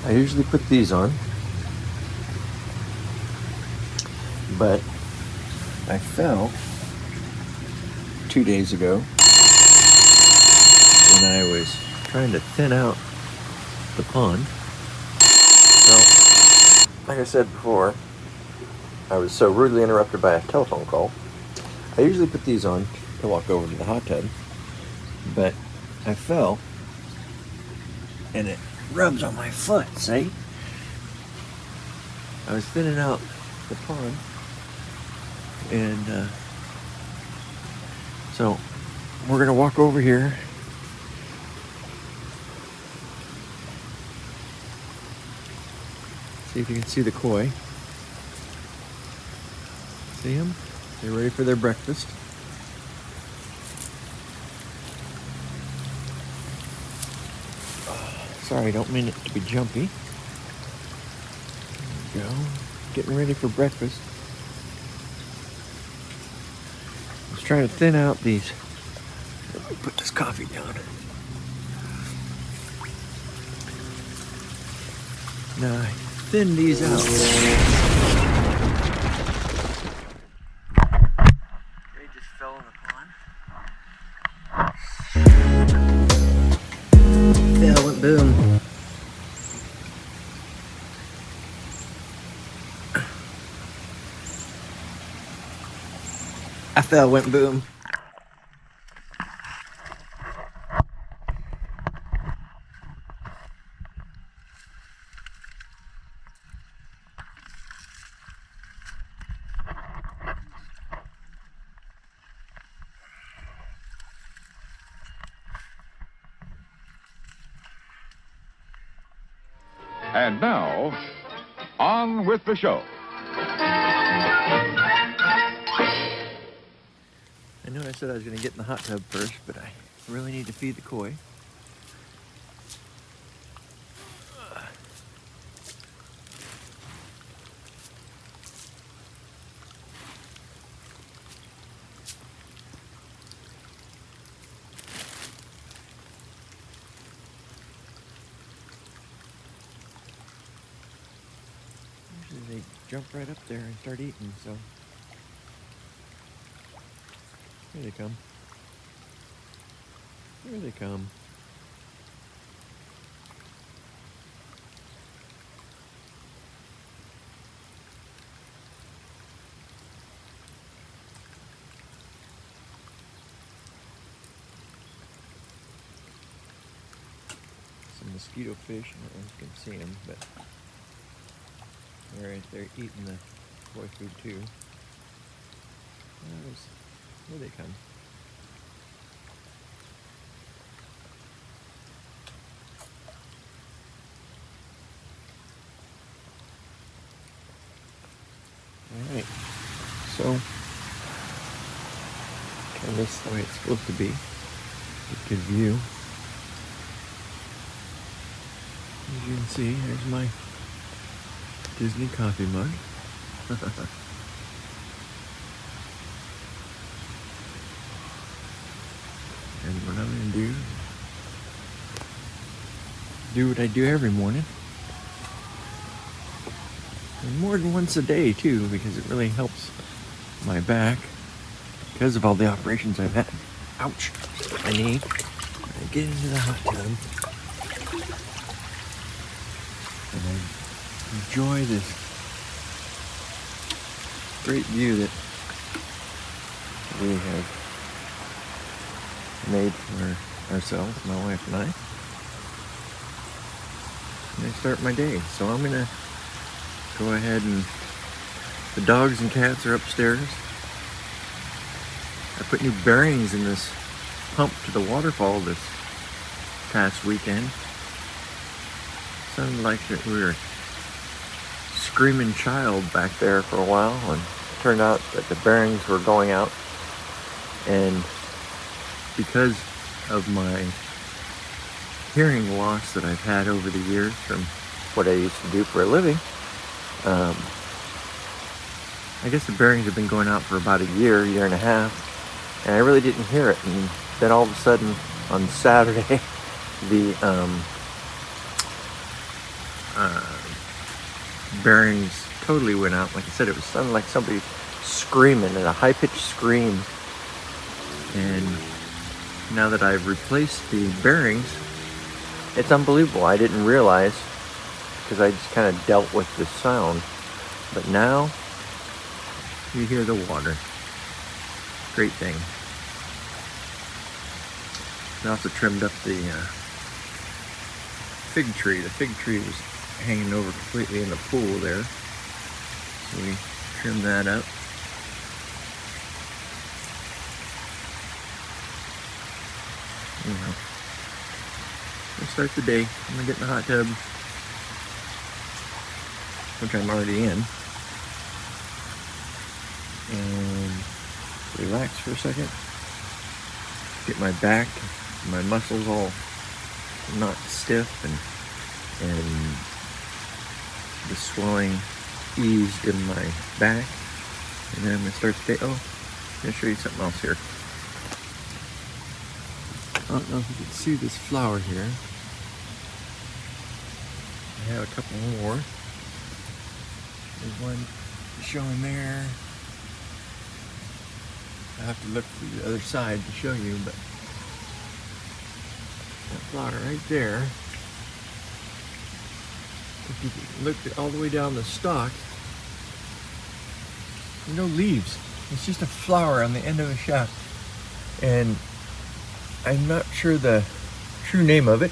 I usually put these on, but I fell 2 days ago when I was trying to thin out the pond. So, like I said before, I was so rudely interrupted by a telephone call. I usually put these on to walk over to the hot tub, but I fell and it rubs on my foot, see? I was thinning out the pond, and so we're gonna walk over here. See if you can see the koi. See them? They're ready for their breakfast. Sorry, don't mean it to be jumpy. There we go. Getting ready for breakfast. I was trying to thin out these. Let me put this coffee down. Now I thin these out. They just fell in the pond. Fell, went boom. I fell, went boom. And now, on with the show. I know I said I was going to get in the hot tub first, but I really need to feed the koi. Usually they jump right up there and start eating, so here they come. Here they come. Some mosquito fish, I don't know if you can see them, but they're eating the koi food too. Here they come. Alright, so turn this the way it's supposed to be. Get good view. As you can see, there's my Disney coffee mug. And what I'm going to do what I do every morning. And more than once a day too, because it really helps my back because of all the operations I've had. Ouch, my knee. I get into the hot tub and I enjoy this great view that we have made for ourselves, my wife and I. And I start my day. So I'm gonna go ahead and the dogs and cats are upstairs. I put new bearings in this pump to the waterfall this past weekend. Sounded like that we were screaming child back there for a while, and it turned out that the bearings were going out. And because of my hearing loss that I've had over the years from what I used to do for a living, I guess the bearings have been going out for about a year and a half, and I really didn't hear it. And then all of a sudden on Saturday, the bearings totally went out. Like I said, it was sounded like somebody screaming at a high-pitched scream. And now that I've replaced the bearings, it's unbelievable. I didn't realize, because I just kind of dealt with the sound. But now you hear the water. Great thing. I also trimmed up the fig tree. The fig tree was hanging over completely in the pool there. So we trimmed that up. Anyhow, we'll start the day. I'm gonna get in the hot tub, which I'm already in, and relax for a second. Get my back, my muscles all not stiff, and the swelling eased in my back. And then I'm gonna start the day. Oh, I'm gonna show you something else here. I don't know if you can see this flower here. I have a couple more. There's one showing there. I have to look to the other side to show you, but that flower right there, if you look all the way down the stalk, there are no leaves. It's just a flower on the end of a shaft. And I'm not sure the true name of it,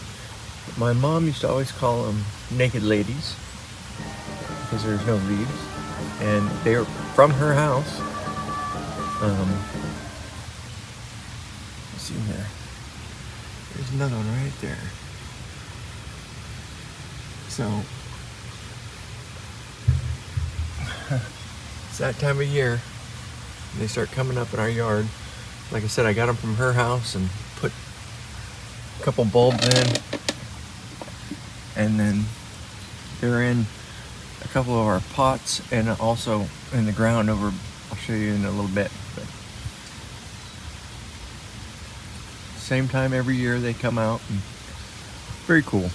but my mom used to always call them naked ladies because there's no leaves. And they were from her house. Let's see there. There's another one right there. So it's that time of year. They start coming up in our yard. Like I said, I got them from her house and put a couple bulbs in, and then they're in a couple of our pots and also in the ground over. I'll show you in a little bit. But same time every year they come out, and very cool.